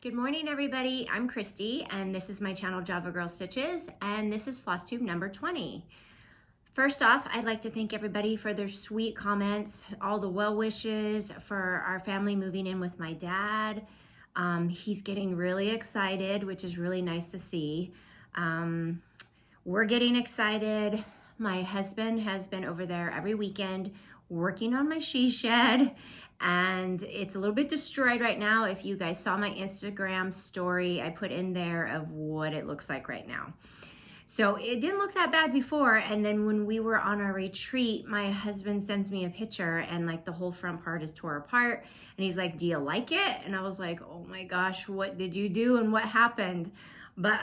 Good morning, everybody. I'm Christy, and this is my channel, Javagirlstitches, and this is Flosstube number 20. First off, I'd like to thank everybody for their sweet comments, all the well wishes for our family moving in with my dad. He's getting really excited, which is really nice to see. We're getting excited. My husband has been over there every weekend working on my she shed, and it's a little bit destroyed right now. If you guys saw my Instagram story, I put in there of what it looks like right now. So it didn't look that bad before, and then when we were on our retreat, my husband sends me a picture and like the whole front part is tore apart, and he's like, "Do you like it?" And I was like, "Oh my gosh, what did you do and what happened?" But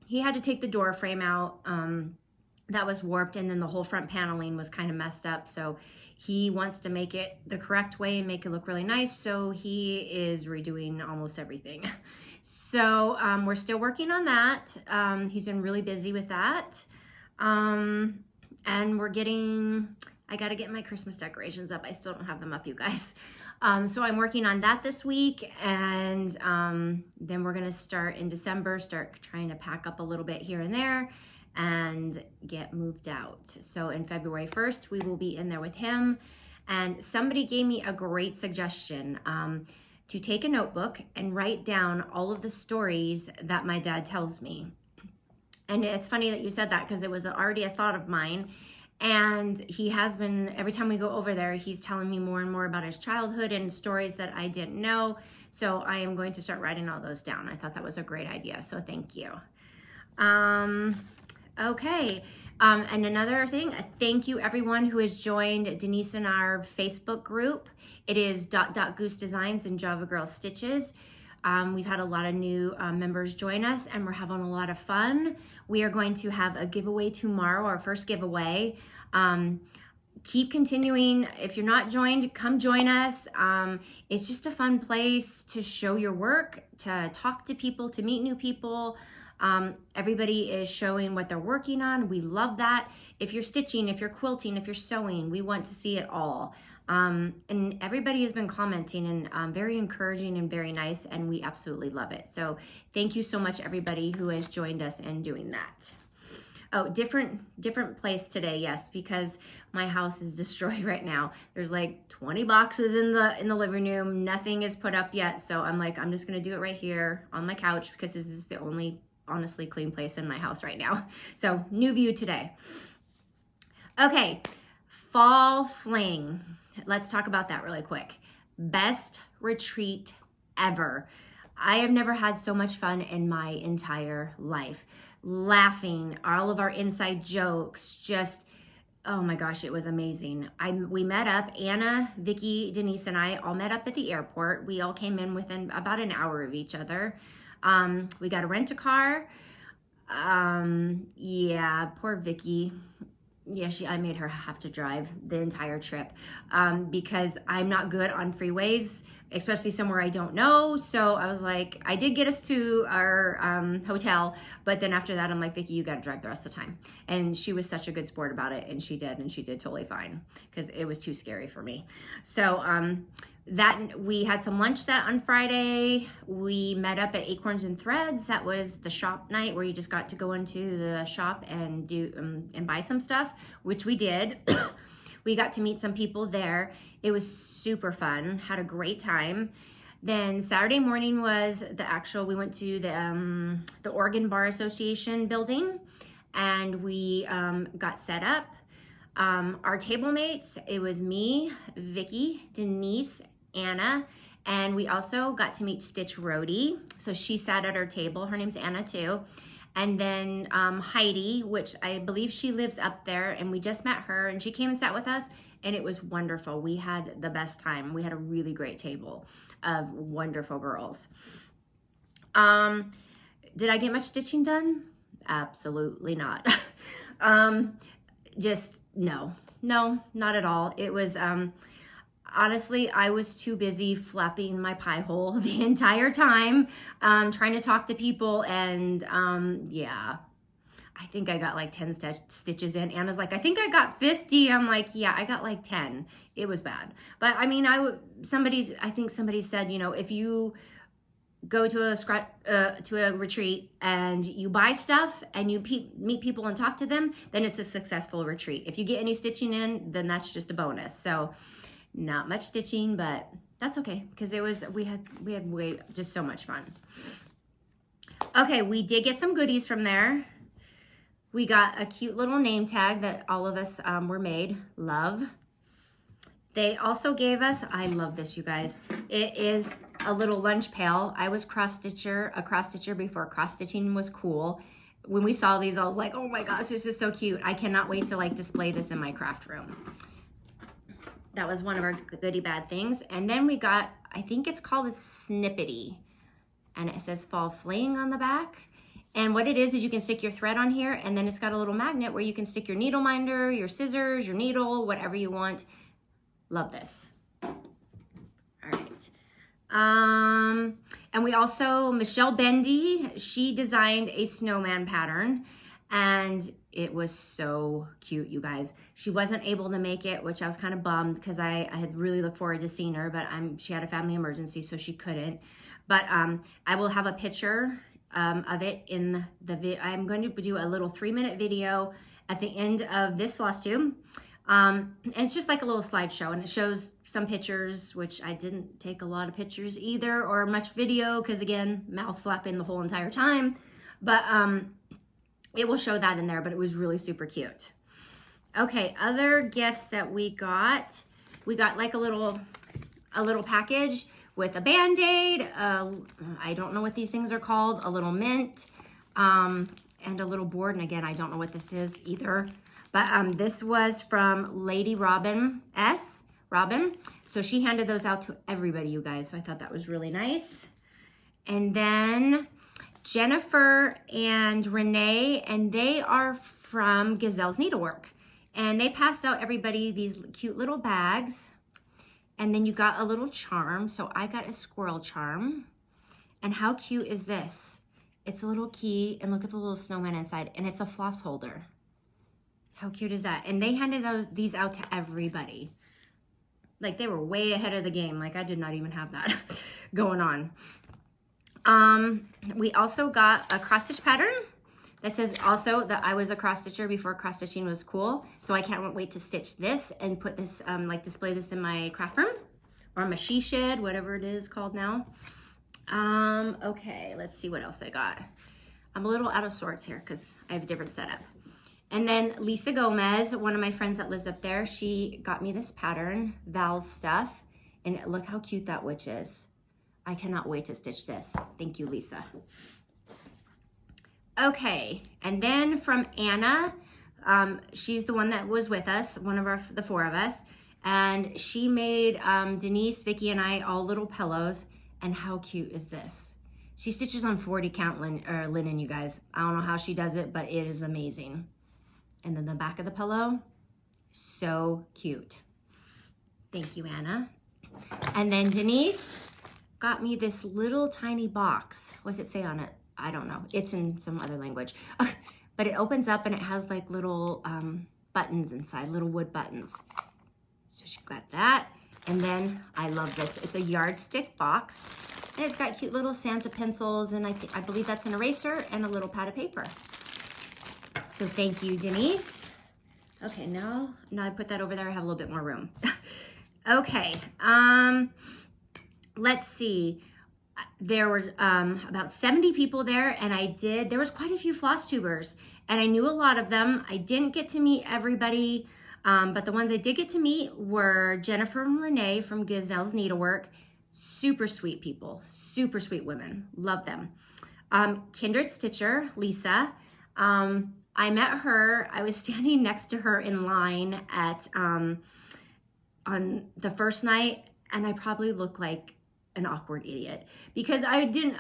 he had to take the door frame out. That was warped, and then the whole front paneling was kind of messed up, so he wants to make it the correct way and make it look really nice, so he is redoing almost everything. So we're still working on that. He's been really busy with that. And I gotta get my Christmas decorations up. I still don't have them up, you guys. So I'm working on that this week, and then we're gonna start in December, start trying to pack up a little bit here and there and get moved out. So in February 1st, we will be in there with him. And somebody gave me a great suggestion to take a notebook and write down all of the stories that my dad tells me. And it's funny that you said that, because it was already a thought of mine. And he has been, every time we go over there, he's telling me more and more about his childhood and stories that I didn't know. So I am going to start writing all those down. I thought that was a great idea, so thank you. Okay, and another thing, thank you everyone who has joined Denise and our Facebook group. It is Goose Designs and Javagirlstitches. We've had a lot of new members join us, and we're having a lot of fun. We are going to have a giveaway tomorrow, our first giveaway. Keep continuing. If you're not joined, come join us. It's just a fun place to show your work, to talk to people, to meet new people. Everybody is showing what they're working on. We love that. If you're stitching, if you're quilting, if you're sewing, we want to see it all. And everybody has been commenting and very encouraging and very nice, and we absolutely love it. So thank you so much, everybody who has joined us and doing that. Oh, different place today, yes, because my house is destroyed right now. There's like 20 boxes in the living room. Nothing is put up yet, so I'm like, I'm just gonna do it right here on my couch, because this is the only honestly clean place in my house right now. So new view today. Okay, fall fling. Let's talk about that really quick. Best retreat ever. I have never had so much fun in my entire life. Laughing, all of our inside jokes, just, oh my gosh, it was amazing. We met up, Anna, Vicky, Denise, and I all met up at the airport. We all came in within about an hour of each other. We got to rent a car. Yeah, poor Vicky. Yeah, I made her have to drive the entire trip because I'm not good on freeways, especially somewhere I don't know. So I was like, I did get us to our hotel, but then after that, I'm like, Vicky, you got to drive the rest of the time. And she was such a good sport about it, and she did totally fine, because it was too scary for me. So that we had some lunch that on Friday. We met up at Acorns and Threads. That was the shop night where you just got to go into the shop and do and buy some stuff, which we did. We got to meet some people there. It was super fun. Had a great time. Then Saturday morning was we went to the Oregon Bar Association building, and we got set up. Our table mates, it was me, Vicky, Denise, Anna, and we also got to meet Stitch Rhodey. So she sat at our table. Her name's Anna too. And then Heidi, which I believe she lives up there, and we just met her, and she came and sat with us, and it was wonderful. We had the best time. We had a really great table of wonderful girls. Did I get much stitching done? Absolutely not. Just no, not at all. It was, honestly, I was too busy flapping my pie hole the entire time, trying to talk to people, and yeah, I think I got like 10 stitches in. Anna's like, I think I got 50. I'm like, yeah, I got like 10. It was bad. But I mean, I think somebody said, you know, if you go to a retreat and you buy stuff and you meet people and talk to them, then it's a successful retreat. If you get any stitching in, then that's just a bonus. So not much stitching, but that's okay, because we had just so much fun. Okay, we did get some goodies from there. We got a cute little name tag that all of us were made. Love. They also gave us, I love this, you guys. It is a little lunch pail. I was a cross stitcher before cross stitching was cool. When we saw these, I was like, oh my gosh, this is so cute. I cannot wait to like display this in my craft room. That was one of our goodie bad things. And then we got, I think it's called a snippety, and it says fall fling on the back. And what it is you can stick your thread on here, and then it's got a little magnet where you can stick your needle minder, your scissors, your needle, whatever you want. Love this. All right. And we also, Michelle Bendy, she designed a snowman pattern, and it was so cute, you guys. She wasn't able to make it, which I was kind of bummed, because I had really looked forward to seeing her, but she had a family emergency, so she couldn't. But I will have a picture of it in the I'm going to do a little 3-minute video at the end of this Flosstube. And it's just like a little slideshow, and it shows some pictures, which I didn't take a lot of pictures either, or much video, because again, mouth flapping the whole entire time. But it will show that in there, but it was really super cute. Okay, other gifts that we got like a little package with a Band-Aid, I don't know what these things are called, a little mint, and a little board. And again, I don't know what this is either. But this was from Lady Robin. So she handed those out to everybody, you guys. So I thought that was really nice. And then Jennifer and Renee, and they are from Gazelle's Needlework. And they passed out everybody these cute little bags. And then you got a little charm. So I got a squirrel charm. And how cute is this? It's a little key, and look at the little snowman inside, and it's a floss holder. How cute is that? And they handed these out to everybody. Like, they were way ahead of the game. Like, I did not even have that going on. We also got a cross stitch pattern that says also that I was a cross stitcher before cross stitching was cool. So I can't wait to stitch this and put this, like display this in my craft room or my she shed, whatever it is called now. Okay, let's see what else I got. I'm a little out of sorts here because I have a different setup. And then Lisa Gomez, one of my friends that lives up there, she got me this pattern, Val's stuff. And look how cute that witch is. I cannot wait to stitch this. Thank you, Lisa. Okay, and then from Anna, she's the one that was with us, one of the 4 of us. And she made Denise, Vicky, and I all little pillows. And how cute is this? She stitches on 40 count linen, you guys. I don't know how she does it, but it is amazing. And then the back of the pillow, so cute. Thank you, Anna. And then Denise got me this little tiny box. What's it say on it? I don't know. It's in some other language. But it opens up and it has like little buttons inside, little wood buttons. So she got that. And then I love this. It's a yardstick box. And it's got cute little Santa pencils, and I believe that's an eraser and a little pad of paper. So thank you, Denise. Okay, now I put that over there, I have a little bit more room. Okay, let's see. There were about 70 people there, and there was quite a few floss tubers, and I knew a lot of them. I didn't get to meet everybody, but the ones I did get to meet were Jennifer and Renee from Gazelle's Needlework. Super sweet people, super sweet women, love them. Kindred Stitcher, Lisa. I met her, I was standing next to her in line at, on the first night, and I probably looked like an awkward idiot because I didn't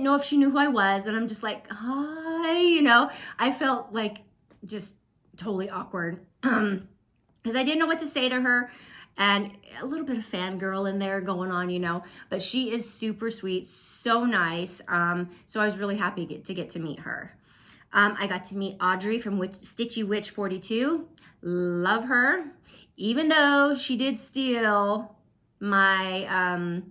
know if she knew who I was, and I'm just like, hi, you know. I felt like just totally awkward because I didn't know what to say to her, and a little bit of fangirl in there going on, you know, but she is super sweet, so nice. So I was really happy to get to meet her. I got to meet Audrey from Stitchy Witch 42. Love her. Even though she did steal my,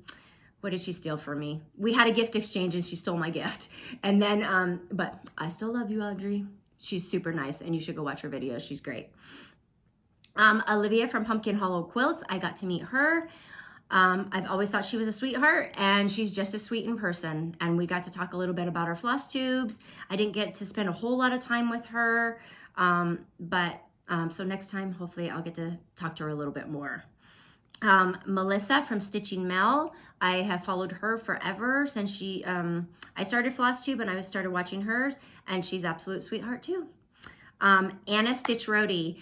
what did she steal from me? We had a gift exchange and she stole my gift. And then, but I still love you, Audrey. She's super nice and you should go watch her videos. She's great. Olivia from Pumpkin Hollow Quilts, I got to meet her. I've always thought she was a sweetheart and she's just as sweet in person. And we got to talk a little bit about her floss tubes. I didn't get to spend a whole lot of time with her. So next time, hopefully I'll get to talk to her a little bit more. Melissa from Stitching Mel, I have followed her forever since she, I started Flosstube and I started watching hers, and she's absolute sweetheart too. Anna Stitch Roadie,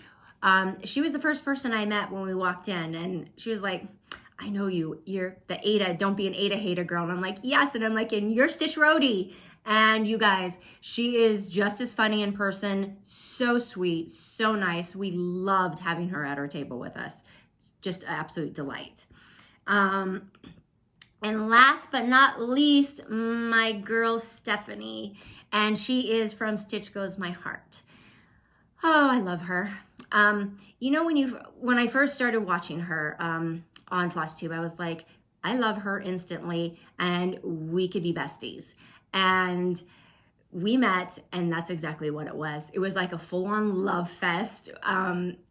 she was the first person I met when we walked in, and she was like, I know you, you're the Ada, don't be an Ada hater girl. And I'm like, yes, and I'm like, and you're Stitch Roadie. And you guys, she is just as funny in person, so sweet, so nice. We loved having her at our table with us. Just an absolute delight. And last but not least, my girl Stephanie, and she is from Stitch Goes My Heart. Oh, I love her. You know, when I first started watching her on Flosstube, I was like, I love her instantly, and we could be besties. And we met, and that's exactly what it was. It was like a full-on love fest.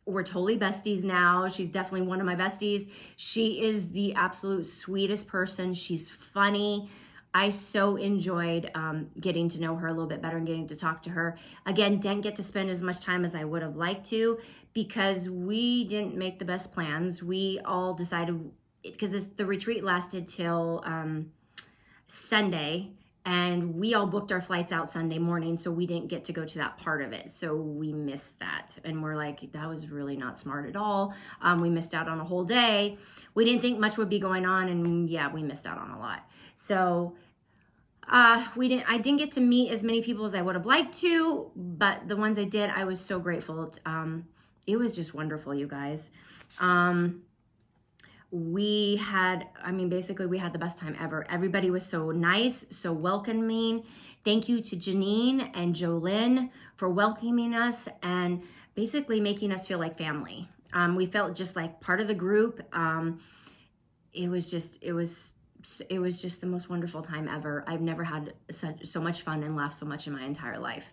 We're totally besties now. She's definitely one of my besties. She is the absolute sweetest person. She's funny. I so enjoyed getting to know her a little bit better and getting to talk to her. Again, didn't get to spend as much time as I would have liked to because we didn't make the best plans. We all decided, because the retreat lasted till Sunday, and we all booked our flights out Sunday morning, so we didn't get to go to that part of it. So we missed that. And we're like, that was really not smart at all. We missed out on a whole day. We didn't think much would be going on, and yeah, we missed out on a lot. So I didn't get to meet as many people as I would have liked to, but the ones I did, I was so grateful. It was just wonderful, you guys. We had the best time ever. Everybody was so nice, so welcoming. Thank you to Janine and Jolynn for welcoming us and basically making us feel like family. We felt just like part of the group. It was just the most wonderful time ever. I've never had so much fun and laughed so much in my entire life.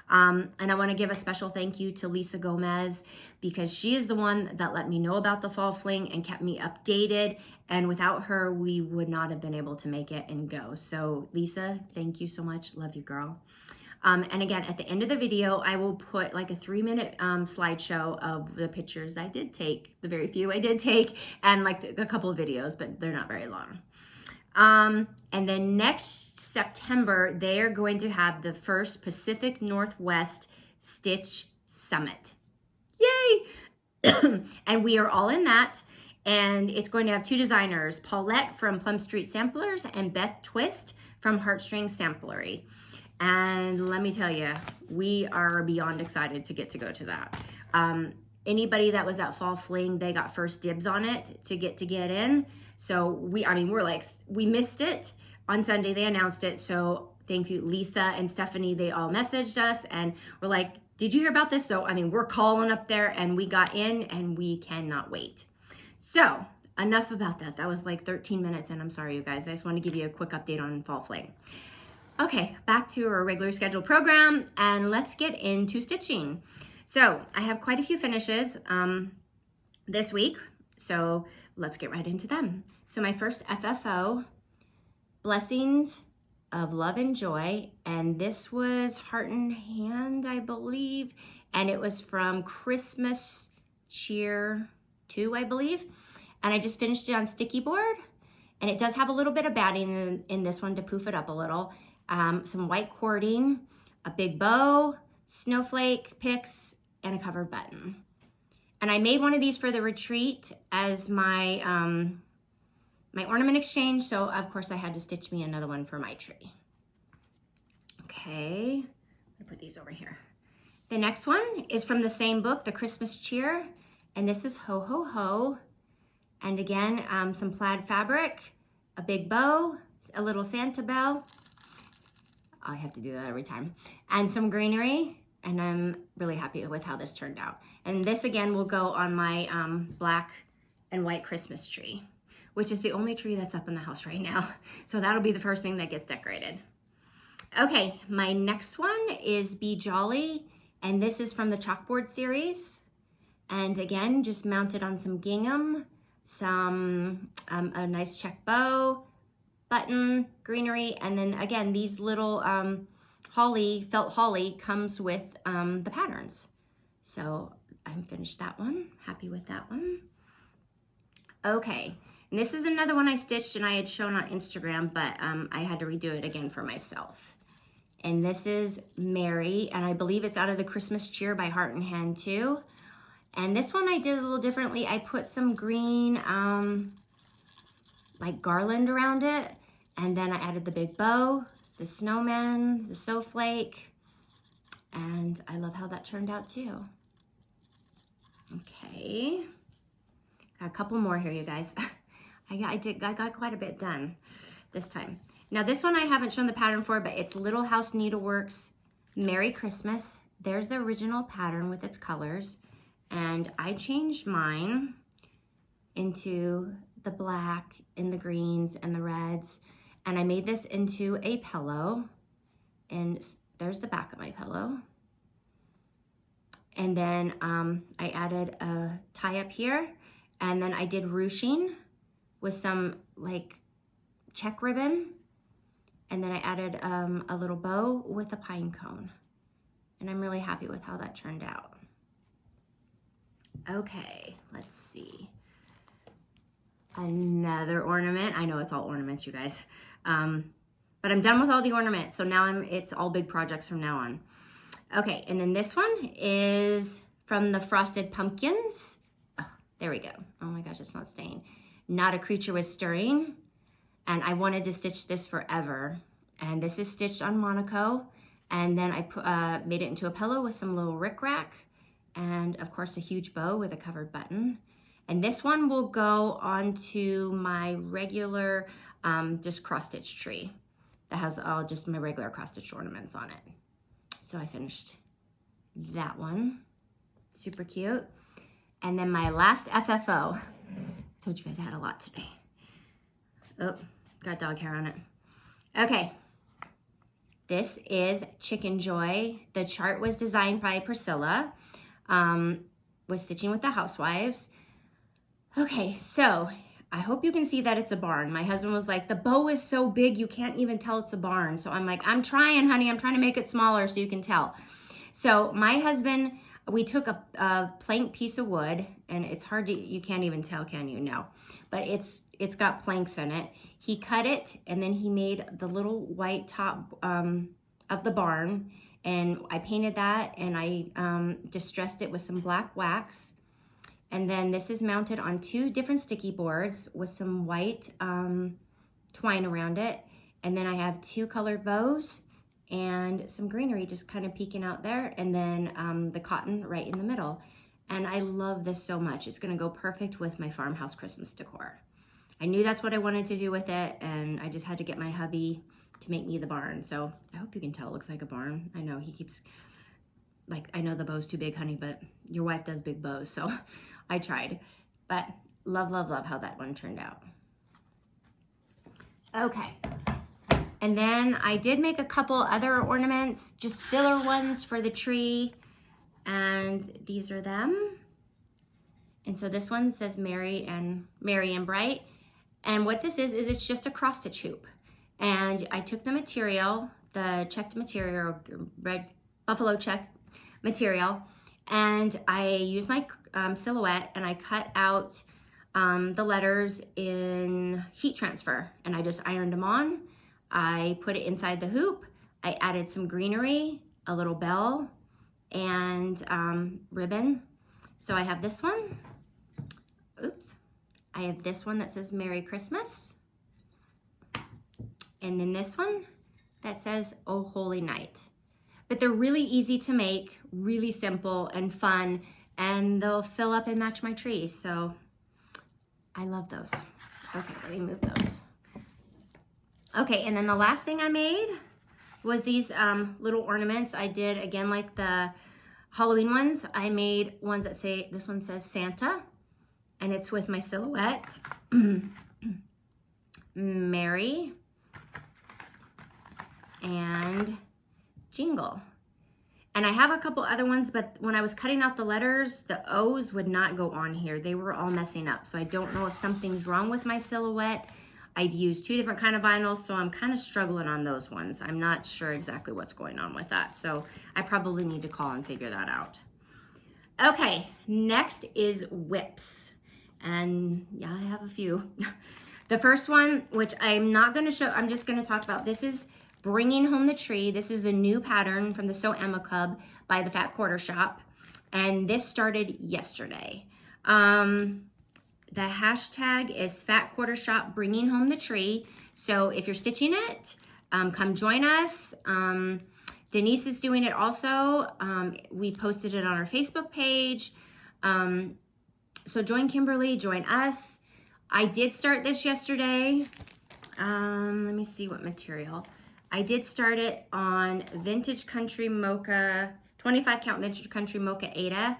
And I want to give a special thank you to Lisa Gomez, because she is the one that let me know about the fall fling and kept me updated. And without her, we would not have been able to make it and go. So Lisa, thank you so much. Love you, girl. And again, at the end of the video, I will put like a 3-minute slideshow of the pictures I did take, the very few I did take, and like a couple of videos, but they're not very long. And then next September, they are going to have the first Pacific Northwest Stitch Summit. Yay! And we are all in that. And it's going to have 2 designers, Paulette from Plum Street Samplers and Beth Twist from Heartstring Samplery. And let me tell you, we are beyond excited to get to that. Anybody that was at Fall Fling, they got first dibs on it to get in. So we missed it. On Sunday, they announced it. So thank you, Lisa and Stephanie. They all messaged us and were like, did you hear about this? So, we're calling up there and we got in and we cannot wait. So enough about that. That was like 13 minutes and I'm sorry, you guys. I just want to give you a quick update on Fall Fling. Okay, back to our regular scheduled program and let's get into stitching. So I have quite a few finishes this week. So let's get right into them. So my first FFO, Blessings of Love and Joy, and this was Heart and Hand, I believe, and it was from Christmas Cheer 2, I believe, and I just finished it on sticky board, and it does have a little bit of batting in this one to poof it up a little, some white cording, a big bow, snowflake picks, and a covered button. And I made one of these for the retreat as my my ornament exchange, so of course I had to stitch me another one for my tree. Okay, I'm gonna put these over here. The next one is from the same book, The Christmas Cheer, and this is Ho Ho Ho. And again, some plaid fabric, a big bow, a little Santa bell. I have to do that every time. And some greenery, and I'm really happy with how this turned out. And this again will go on my black and white Christmas tree. which is the only tree that's up in the house right now. So that'll be the first thing that gets decorated. Okay, my next one is Be Jolly, and this is from the chalkboard series. And again, just mounted on some gingham, some a nice check bow, button, greenery, and then again, these little felt holly comes with the patterns. So I'm finished that one, happy with that one. Okay, and this is another one I stitched and I had shown on Instagram, but I had to redo it again for myself. And this is Mary, and I believe it's out of the Christmas Cheer by Heart and Hand too. And this one I did a little differently. I put some green like garland around it, and then I added the big bow, the snowman, the snowflake, and I love how that turned out too. Okay, got a couple more here, you guys. I got quite a bit done this time. Now this one I haven't shown the pattern for, but it's Little House Needleworks Merry Christmas. There's the original pattern with its colors, and I changed mine into the black and the greens and the reds, and I made this into a pillow, and there's the back of my pillow. And then I added a tie up here, and then I did ruching with some like check ribbon, and then I added a little bow with a pine cone, and I'm really happy with how that turned out. Okay, let's see. Another ornament. I know it's all ornaments, you guys. But I'm done with all the ornaments, so now it's all big projects from now on. Okay, and then this one is from the Frosted Pumpkins. Oh, there we go. Oh my gosh, it's not staying. Not a Creature Was Stirring. And I wanted to stitch this forever. And this is stitched on Monaco. And then I made it into a pillow with some little rickrack. And of course, a huge bow with a covered button. And this one will go onto my regular just cross-stitch tree that has all just my regular cross-stitch ornaments on it. So I finished that one. Super cute. And then my last FFO. Told you guys I had a lot today. Oh, got dog hair on it. Okay. This is Chicken Joy. The chart was designed by Priscilla. Was stitching with the housewives. Okay, so I hope you can see that it's a barn. My husband was like, the bow is so big you can't even tell it's a barn. So I'm like, I'm trying, honey. I'm trying to make it smaller so you can tell. So my husband, we took a plank piece of wood, and it's hard to, you can't even tell, can you? No, but it's got planks in it. He cut it, and then he made the little white top of the barn, and I painted that, and I distressed it with some black wax. And then this is mounted on 2 different sticky boards with some white twine around it. And then I have 2 colored bows and some greenery just kind of peeking out there. And then the cotton right in the middle. And I love this so much. It's gonna go perfect with my farmhouse Christmas decor. I knew that's what I wanted to do with it, and I just had to get my hubby to make me the barn. So I hope you can tell it looks like a barn. I know he keeps, like, I know the bow's too big, honey, but your wife does big bows, so I tried. But love, love, love how that one turned out. Okay. And then I did make a couple other ornaments, just filler ones for the tree. And these are them. And so this one says Merry and Bright. And what this is it's just a cross stitch hoop. And I took the material, the checked material, red buffalo check material, and I used my silhouette, and I cut out the letters in heat transfer, and I just ironed them on. I put it inside the hoop. I added some greenery, a little bell, and ribbon. So I have this one. Oops. I have this one that says Merry Christmas. And then this one that says Oh Holy Night. But they're really easy to make, really simple and fun, and they'll fill up and match my tree. So I love those. Okay, let me move those. Okay, and then the last thing I made was these little ornaments. I did, again, like the Halloween ones. I made ones that say, this one says Santa, and it's with my silhouette. And Mary, and Jingle. And I have a couple other ones, but when I was cutting out the letters, the O's would not go on here. They were all messing up. So I don't know if something's wrong with my silhouette. I've used 2 different kind of vinyls, so I'm kind of struggling on those ones. I'm not sure exactly what's going on with that. So I probably need to call and figure that out. Okay, next is whips. And yeah, I have a few. The first one, which I'm not gonna show, I'm just gonna talk about, this is Bringing Home the Tree. This is the new pattern from the Sew Emma Club by the Fat Quarter Shop. And this started yesterday. The hashtag is Fat Quarter Shop Bringing Home the Tree. So if you're stitching it, come join us. Denise is doing it also. We posted it on our Facebook page. So join Kimberly, join us. I did start this yesterday. Let me see what material. I did start it on Vintage Country Mocha, 25 count Vintage Country Mocha Ada.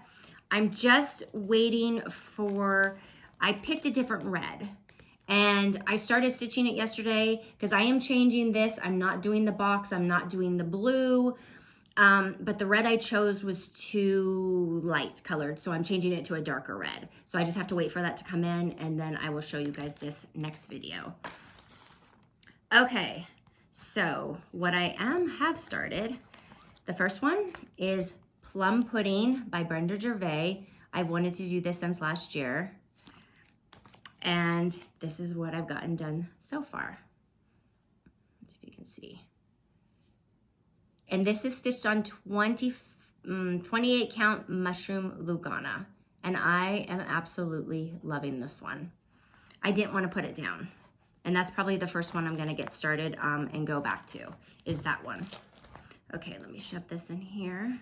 I'm just waiting for, I picked a different red. And I started stitching it yesterday because I am changing this. I'm not doing the box, I'm not doing the blue. But the red I chose was too light colored, so I'm changing it to a darker red. So I just have to wait for that to come in, and then I will show you guys this next video. Okay. So what I have started, the first one is Plum Pudding by Brenda Gervais. I've wanted to do this since last year. And this is what I've gotten done so far. Let's see if you can see. And this is stitched on 28 count Mushroom Lugana. And I am absolutely loving this one. I didn't want to put it down. And that's probably the first one I'm gonna get started and go back to, is that one. Okay, let me shove this in here.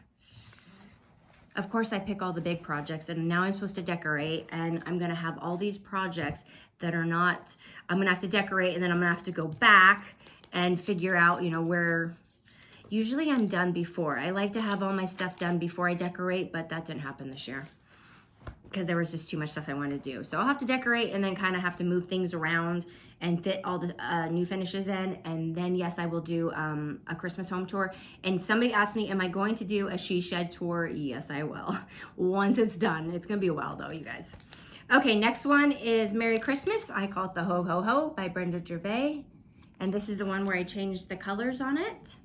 Of course, I pick all the big projects, and now I'm supposed to decorate, and I'm gonna have all these projects that are not, I'm gonna have to decorate, and then I'm gonna have to go back and figure out, you know, where, usually I'm done before. I like to have all my stuff done before I decorate, but that didn't happen this year because there was just too much stuff I wanted to do. So I'll have to decorate and then kind of have to move things around and fit all the new finishes in. And then yes, I will do a Christmas home tour. And somebody asked me, am I going to do a she shed tour? Yes, I will. Once it's done. It's gonna be a while though, you guys. Okay, next one is Merry Christmas. I call it the Ho Ho Ho by Brenda Gervais. And this is the one where I changed the colors on it.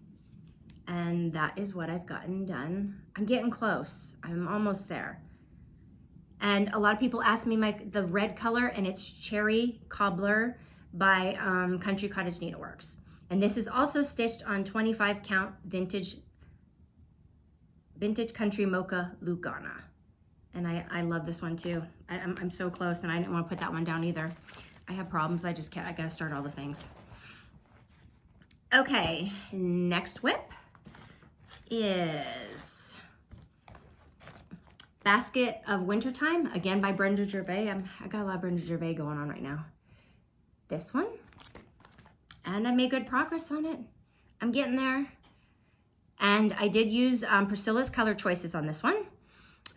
And that is what I've gotten done. I'm getting close. I'm almost there. And a lot of people ask me the red color, and it's Cherry Cobbler by Country Cottage Needleworks. And this is also stitched on 25 count Vintage Country Mocha Lugana. And I love this one too. I'm so close, and I didn't want to put that one down either. I have problems, I just can't, I gotta start all the things. Okay, next whip is Basket of Wintertime, again by Brenda Gervais. I got a lot of Brenda Gervais going on right now. This one. And I made good progress on it. I'm getting there. And I did use Priscilla's color choices on this one.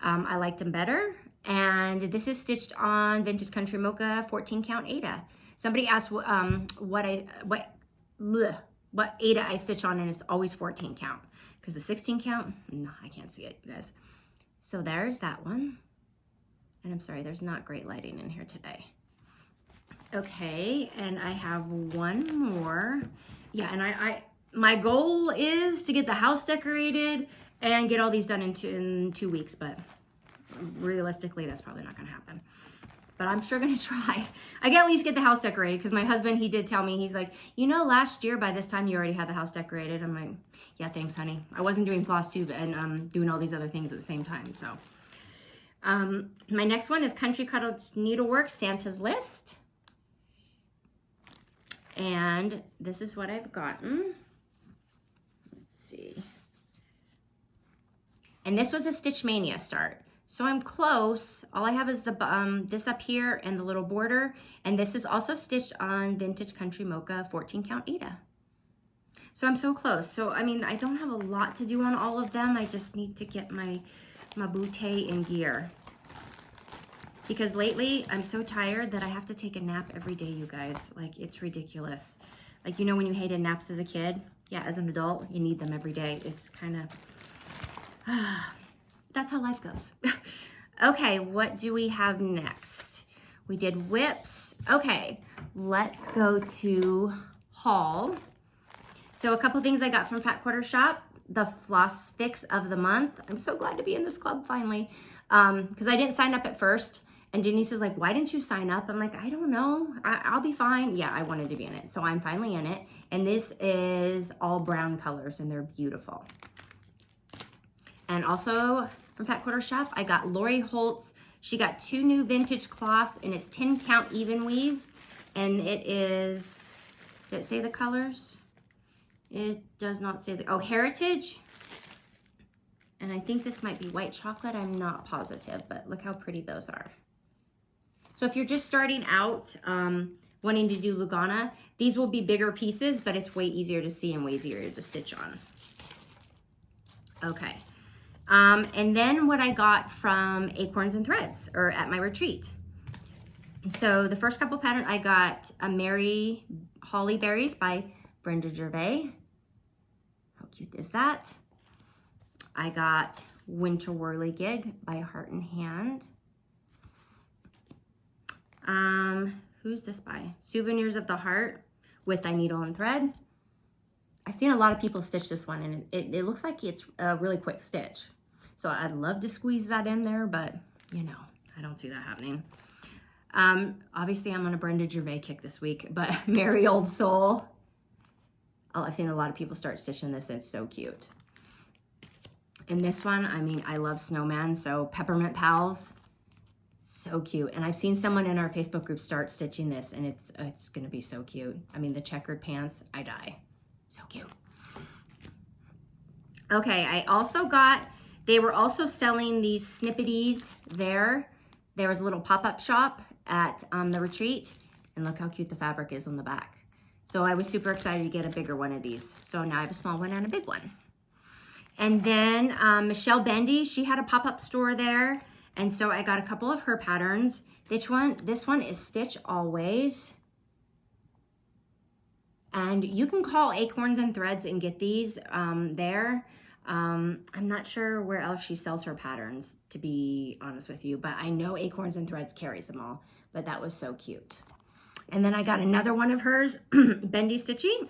I liked them better. And this is stitched on Vintage Country Mocha 14 count Ada. Somebody asked what Ada I stitch on, and it's always 14 count. Because the 16 count, no, I can't see it, you guys. So there's that one. And I'm sorry, there's not great lighting in here today. Okay, and I have one more. Yeah, and my goal is to get the house decorated and get all these done in 2 weeks, but realistically, that's probably not gonna happen. But I'm sure gonna try. I can at least get the house decorated, because my husband, he did tell me, he's like, you know, last year by this time you already had the house decorated. I'm like, yeah, thanks, honey. I wasn't doing Flosstube and doing all these other things at the same time, so. My next one is Country Cottage Needleworks Santa's List. And this is what I've gotten. Let's see. And this was a Stitch Mania start. So I'm close. All I have is the this up here and the little border. And this is also stitched on Vintage Country Mocha 14 count Ada. So I'm so close. So, I mean, I don't have a lot to do on all of them. I just need to get my bootay in gear. because lately I'm so tired that I have to take a nap every day, you guys. Like, it's ridiculous. Like, you know when you hated naps as a kid? Yeah, as an adult, you need them every day. It's kind of, that's how life goes. Okay, what do we have next? We did whips. Okay, let's go to haul. So a couple things I got from Fat Quarter Shop. The Floss Fix of the month. I'm so glad to be in this club finally. Because I didn't sign up at first. And Denise is like, why didn't you sign up? I'm like, I don't know. I'll be fine. Yeah, I wanted to be in it. So I'm finally in it. And this is all brown colors and they're beautiful. And also from Fat Quarter Shop, I got Lori Holt's. She got 2 new vintage cloths and it's 10 count even weave. And it is, did it say the colors? It does not say the, oh, Heritage. And I think this might be white chocolate. I'm not positive, but look how pretty those are. So if you're just starting out wanting to do Lugana, these will be bigger pieces, but it's way easier to see and way easier to stitch on. Okay. And then what I got from Acorns and Threads, or at my retreat. So the first couple pattern, I got a Mary Holly Berries by Brenda Gervais. How cute is that? I got Winter Whirligig by Heart and Hand. Who's this by? Souvenirs of the Heart with Thy Needle and Thread. I've seen a lot of people stitch this one and it looks like it's a really quick stitch. So I'd love to squeeze that in there, but you know, I don't see that happening. Obviously I'm on a Brenda Gervais kick this week, but Merry Old Soul. Oh, I've seen a lot of people start stitching this. It's so cute. And this one, I mean, I love snowman, so Peppermint Pals, so cute. And I've seen someone in our Facebook group start stitching this, and it's gonna be so cute. I mean, the checkered pants, I die. So cute. Okay, I also got, they were also selling these snippities there. There was a little pop-up shop at the retreat, and look how cute the fabric is on the back. So I was super excited to get a bigger one of these. So now I have a small one and a big one. And then Michelle Bendy, she had a pop-up store there. And so I got a couple of her patterns. This one is Stitch Always. And you can call Acorns and Threads and get these there. I'm not sure where else she sells her patterns, to be honest with you, but I know Acorns and Threads carries them all, but that was so cute. And then I got another one of hers, Bendy Stitchy,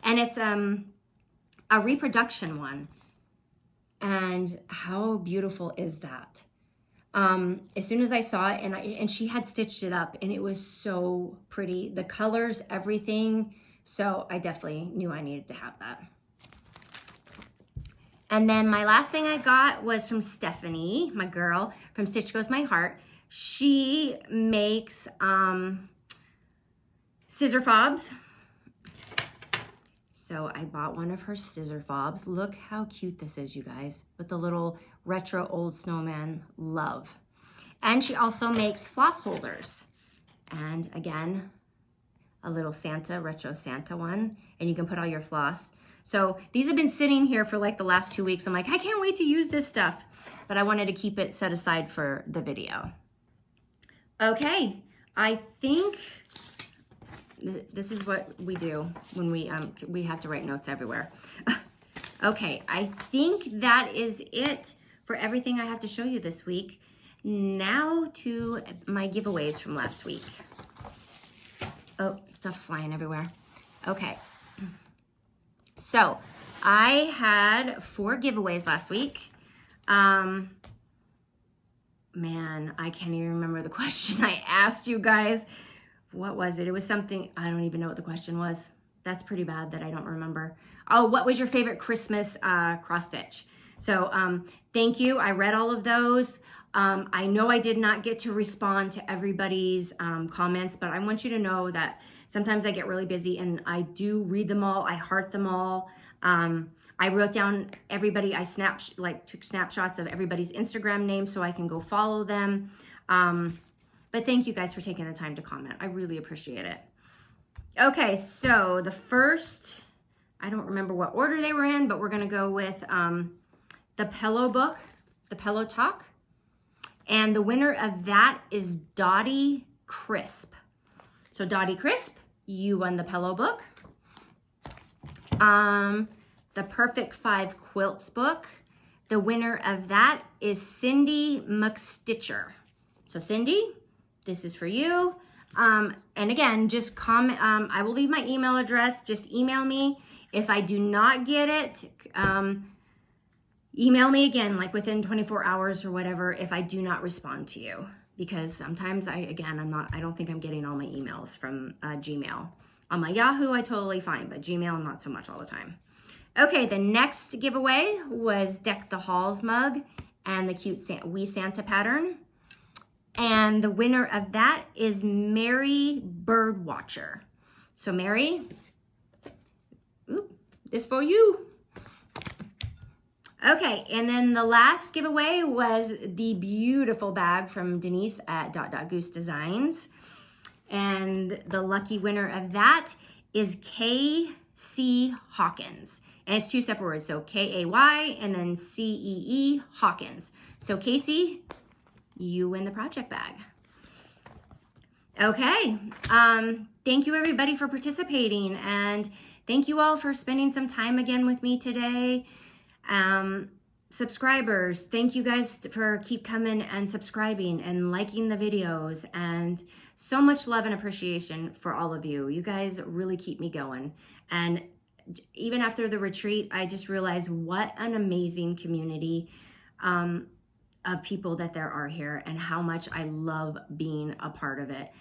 and it's a reproduction one. And how beautiful is that? As soon as I saw it, and she had stitched it up, and it was so pretty. The colors, everything. So I definitely knew I needed to have that. And then my last thing I got was from Stephanie, my girl, from Stitch Goes My Heart. She makes scissor fobs. So I bought one of her scissor fobs. Look how cute this is, you guys, with the little retro old snowman. Love. And she also makes floss holders. And again, a little Santa, retro Santa one, and you can put all your floss. So these have been sitting here for like the last 2 weeks. I'm like, I can't wait to use this stuff, but I wanted to keep it set aside for the video. Okay, I think this is what we do when we have to write notes everywhere. Okay, I think that is it for everything I have to show you this week. Now to my giveaways from last week. Oh, stuff's flying everywhere. Okay. So I had 4 giveaways last week. Man, I can't even remember the question I asked you guys. What was it? It was something, I don't even know what the question was. That's pretty bad that I don't remember. Oh, what was your favorite Christmas cross stitch? So thank you. I read all of those. I know I did not get to respond to everybody's comments, but I want you to know that sometimes I get really busy and I do read them all. I heart them all. I wrote down everybody. I took snapshots of everybody's Instagram name so I can go follow them. But thank you guys for taking the time to comment. I really appreciate it. Okay, so the first, I don't remember what order they were in, but we're gonna go with the Pillow book, the Pillow Talk. And the winner of that is Dottie Crisp. So Dottie Crisp, you won the pillow book. The Perfect 5 Quilts book. The winner of that is Cindy McStitcher. So Cindy, this is for you. And again, just comment, I will leave my email address. Just email me. If I do not get it, email me again, like within 24 hours or whatever, if I do not respond to you. Because sometimes I don't think I'm getting all my emails from Gmail. On my Yahoo, I totally fine, but Gmail, not so much all the time. Okay, the next giveaway was Deck the Halls mug and the cute Wee Santa pattern. And the winner of that is Mary Birdwatcher. So Mary, this for you. Okay, and then the last giveaway was the beautiful bag from Denise at Goose Designs. And the lucky winner of that is K.C. Hawkins. And it's 2 separate words, so K-A-Y and then C-E-E Hawkins. So Casey, you win the project bag. Okay, thank you everybody for participating, and thank you all for spending some time again with me today. Subscribers, thank you guys for keep coming and subscribing and liking the videos, and so much love and appreciation for all of you. You guys really keep me going. And even after the retreat, I just realized what an amazing community of people that there are here, and how much I love being a part of it.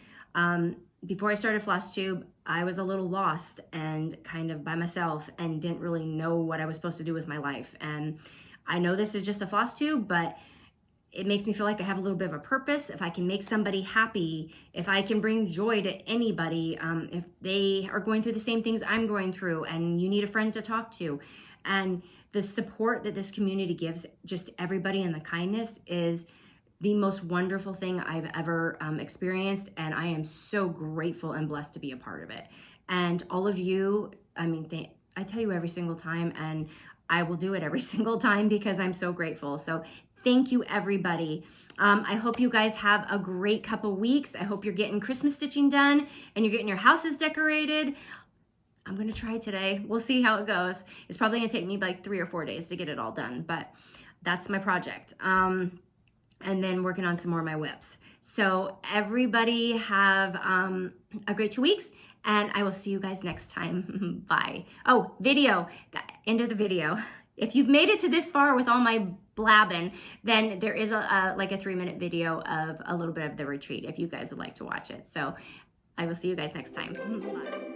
Before I started Flosstube, I was a little lost and kind of by myself and didn't really know what I was supposed to do with my life. And I know this is just a Flosstube, but it makes me feel like I have a little bit of a purpose. If I can make somebody happy, if I can bring joy to anybody, if they are going through the same things I'm going through and you need a friend to talk to, and the support that this community gives just everybody and the kindness is the most wonderful thing I've ever experienced, and I am so grateful and blessed to be a part of it. And all of you, I mean, I tell you every single time, and I will do it every single time because I'm so grateful. So thank you, everybody. I hope you guys have a great couple weeks. I hope you're getting Christmas stitching done and you're getting your houses decorated. I'm gonna try today. We'll see how it goes. It's probably gonna take me like 3 or 4 days to get it all done, but that's my project. And then working on some more of my whips. So everybody have a great 2 weeks, and I will see you guys next time. Bye. Oh, video, the end of the video. If you've made it to this far with all my blabbing, then there is like a 3-minute video of a little bit of the retreat if you guys would like to watch it. So I will see you guys next time. Bye.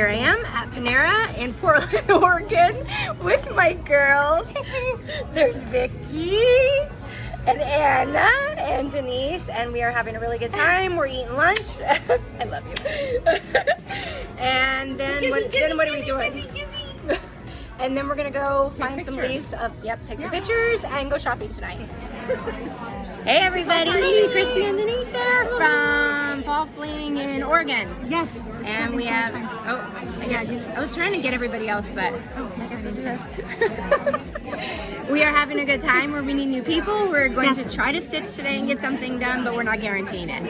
here I am at Panera in Portland, Oregon with my girls. There's Vicky and Anna and Denise, and we are having a really good time. We're eating lunch. I love you. And then what are we doing? And then we're gonna go find some leaves of, take some pictures and go shopping tonight. Hey everybody, Christy and Denise here from Fall Fling in Oregon. Yes. And we have, I was trying to get everybody else, but I guess we'll do this. We are having a good time. We're meeting new people. We're going to try to stitch today and get something done, but we're not guaranteeing it.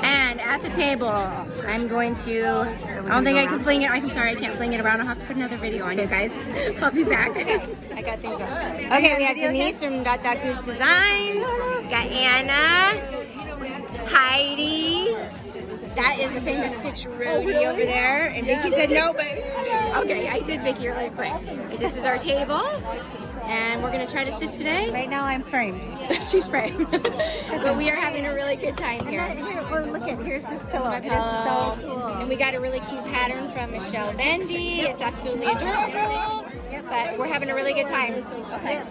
And at the table, I'm going to, I don't think I can fling it. I'm sorry, I can't fling it around. I'll have to put another video on you guys. I'll be back. I got things going. Okay, we have Denise from Goose Designs. Got Anna, Heidi. That is the famous Stitch Rudy over there. And Vicky said no, but okay, I did Vicky really quick. This is our table. And we're gonna try to stitch today. Right now I'm framed. She's framed. But we are having a really good time here. Look at, here's this pillow. It is so cool. And we got a really cute pattern from Michelle Bendy. It's absolutely adorable. But we're having a really good time. Okay.